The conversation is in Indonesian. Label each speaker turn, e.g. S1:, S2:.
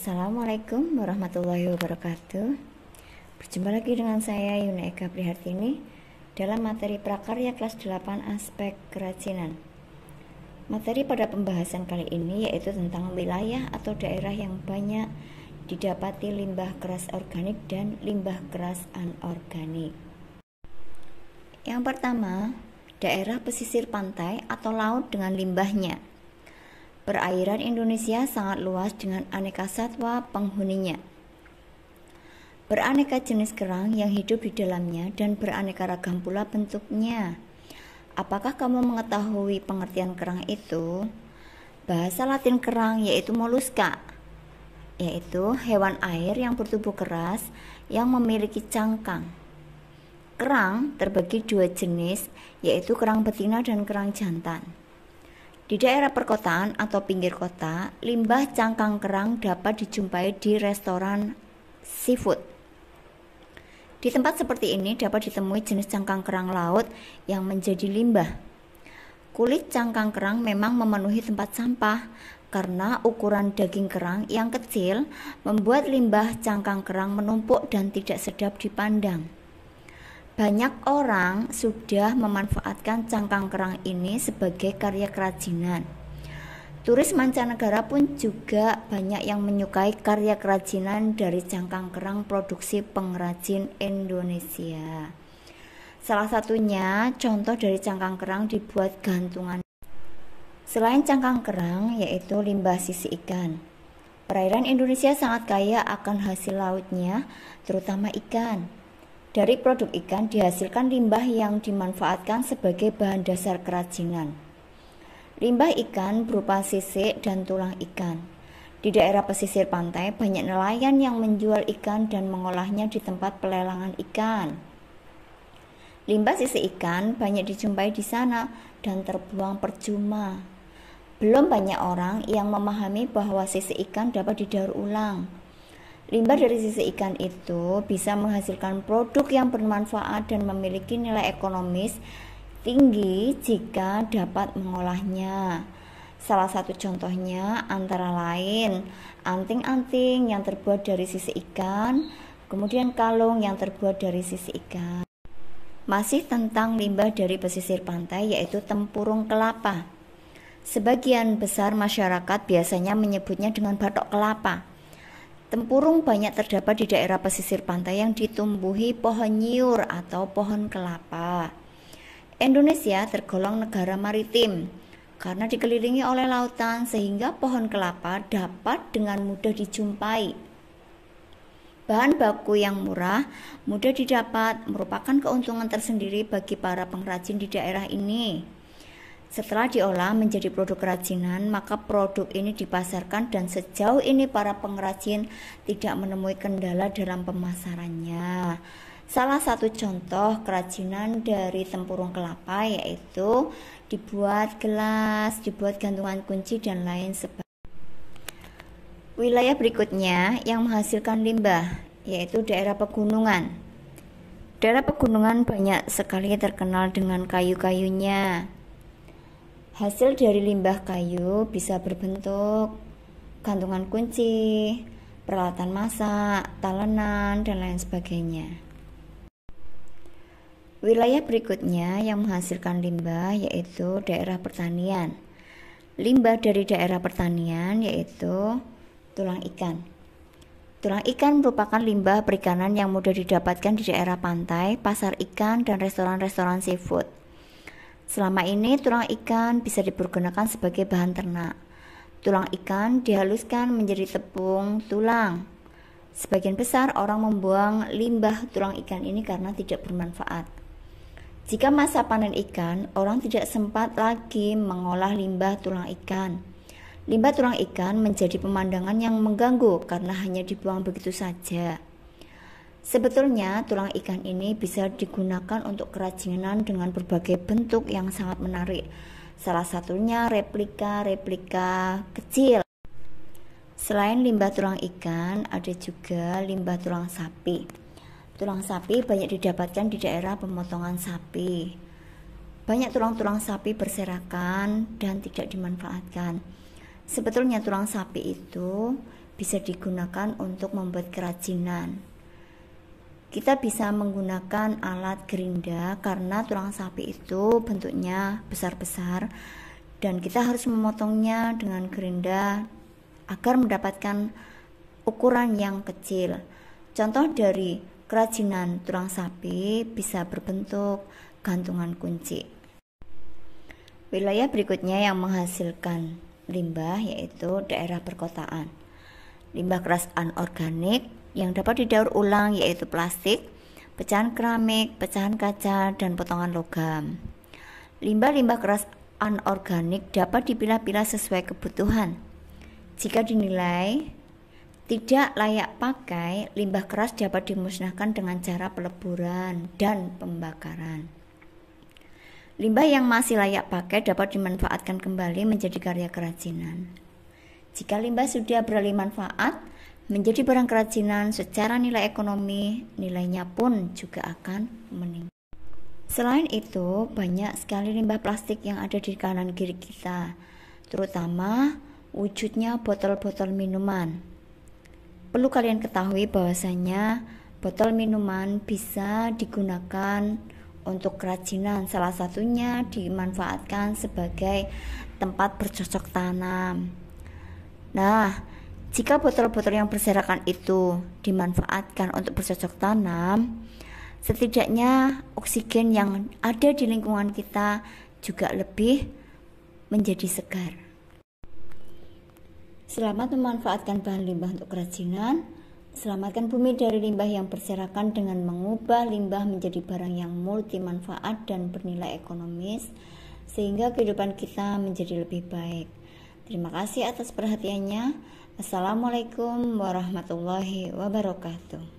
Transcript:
S1: Assalamualaikum warahmatullahi wabarakatuh. Berjumpa lagi dengan saya Yuna Eka Prihartini dalam materi prakarya kelas 8 aspek kerajinan. Materi pada pembahasan kali ini yaitu tentang wilayah atau daerah yang banyak didapati limbah keras organik dan limbah keras anorganik. Yang pertama, daerah pesisir pantai atau laut dengan limbahnya. Perairan Indonesia sangat luas dengan aneka satwa penghuninya. Beraneka jenis kerang yang hidup di dalamnya dan beraneka ragam pula bentuknya. Apakah kamu mengetahui pengertian kerang itu? Bahasa Latin kerang yaitu moluska, yaitu hewan air yang bertubuh keras yang memiliki cangkang. Kerang terbagi dua jenis, yaitu kerang betina dan kerang jantan. Di daerah perkotaan atau pinggir kota, limbah cangkang kerang dapat dijumpai di restoran seafood. Di tempat seperti ini dapat ditemui jenis cangkang kerang laut yang menjadi limbah. Kulit cangkang kerang memang memenuhi tempat sampah karena ukuran daging kerang yang kecil membuat limbah cangkang kerang menumpuk dan tidak sedap dipandang. Banyak orang sudah memanfaatkan cangkang kerang ini sebagai karya kerajinan. Turis mancanegara pun juga banyak yang menyukai karya kerajinan dari cangkang kerang produksi pengrajin Indonesia. Salah satunya contoh dari cangkang kerang dibuat gantungan. Selain cangkang kerang yaitu limbah sisi ikan. Perairan Indonesia sangat kaya akan hasil lautnya, terutama ikan. Dari produk ikan dihasilkan limbah yang dimanfaatkan sebagai bahan dasar kerajinan. Limbah ikan berupa sisik dan tulang ikan. Di daerah pesisir pantai banyak nelayan yang menjual ikan dan mengolahnya di tempat pelelangan ikan. Limbah sisik ikan banyak dijumpai di sana dan terbuang percuma. Belum banyak orang yang memahami bahwa sisik ikan dapat didaur ulang. Limbah dari sisik ikan itu bisa menghasilkan produk yang bermanfaat dan memiliki nilai ekonomis tinggi jika dapat mengolahnya. Salah satu contohnya antara lain anting-anting yang terbuat dari sisik ikan, kemudian kalung yang terbuat dari sisik ikan. Masih tentang limbah dari pesisir pantai yaitu tempurung kelapa. Sebagian besar masyarakat biasanya menyebutnya dengan batok kelapa. Tempurung banyak terdapat di daerah pesisir pantai yang ditumbuhi pohon nyiur atau pohon kelapa. Indonesia tergolong negara maritim karena dikelilingi oleh lautan sehingga pohon kelapa dapat dengan mudah dijumpai. Bahan baku yang murah, mudah didapat merupakan keuntungan tersendiri bagi para pengrajin di daerah ini. Setelah diolah menjadi produk kerajinan, maka produk ini dipasarkan dan sejauh ini para pengrajin tidak menemui kendala dalam pemasarannya. Salah satu contoh kerajinan dari tempurung kelapa yaitu dibuat gelas, dibuat gantungan kunci dan lain sebagainya. Wilayah berikutnya yang menghasilkan limbah yaitu daerah pegunungan. Daerah pegunungan banyak sekali terkenal dengan kayu-kayunya. Hasil dari limbah kayu bisa berbentuk gantungan kunci, peralatan masak, talenan, dan lain sebagainya. Wilayah berikutnya yang menghasilkan limbah yaitu daerah pertanian. Limbah dari daerah pertanian yaitu tulang ikan. Tulang ikan merupakan limbah perikanan yang mudah didapatkan di daerah pantai, pasar ikan, dan restoran-restoran seafood. Selama ini tulang ikan bisa dipergunakan sebagai bahan ternak. Tulang ikan dihaluskan menjadi tepung tulang. Sebagian besar orang membuang limbah tulang ikan ini karena tidak bermanfaat. Jika masa panen ikan, orang tidak sempat lagi mengolah limbah tulang ikan. Limbah tulang ikan menjadi pemandangan yang mengganggu karena hanya dibuang begitu saja. Sebetulnya tulang ikan ini bisa digunakan untuk kerajinan dengan berbagai bentuk yang sangat menarik. Salah satunya replika kecil. Selain limbah tulang ikan, ada juga limbah tulang sapi. Tulang sapi banyak didapatkan di daerah pemotongan sapi. Banyak tulang-tulang sapi berserakan dan tidak dimanfaatkan. Sebetulnya tulang sapi itu bisa digunakan untuk membuat kerajinan. Kita bisa menggunakan alat gerinda karena tulang sapi itu bentuknya besar-besar dan kita harus memotongnya dengan gerinda agar mendapatkan ukuran yang kecil. Contoh dari kerajinan tulang sapi bisa berbentuk gantungan kunci. Wilayah berikutnya yang menghasilkan limbah yaitu daerah perkotaan. Limbah keras anorganik yang dapat didaur ulang yaitu plastik, pecahan keramik, pecahan kaca, dan potongan logam. Limbah-limbah keras anorganik dapat dipilah-pilah sesuai kebutuhan. Jika dinilai tidak layak pakai, limbah keras dapat dimusnahkan dengan cara peleburan dan pembakaran. Limbah yang masih layak pakai dapat dimanfaatkan kembali menjadi karya kerajinan. Jika limbah sudah beralih manfaat menjadi barang kerajinan, secara nilai ekonomi, nilainya pun juga akan meningkat. Selain itu, banyak sekali limbah plastik yang ada di kanan kiri kita, terutama wujudnya botol-botol minuman. Perlu kalian ketahui bahwasanya botol minuman bisa digunakan untuk kerajinan, salah satunya dimanfaatkan sebagai tempat bercocok tanam. Nah, jika botol-botol yang berserakan itu dimanfaatkan untuk bercocok tanam, setidaknya oksigen yang ada di lingkungan kita juga lebih menjadi segar. Selamat memanfaatkan bahan limbah untuk kerajinan. Selamatkan bumi dari limbah yang berserakan dengan mengubah limbah menjadi barang yang multi manfaat dan bernilai ekonomis, sehingga kehidupan kita menjadi lebih baik. Terima kasih atas perhatiannya. Assalamualaikum warahmatullahi wabarakatuh.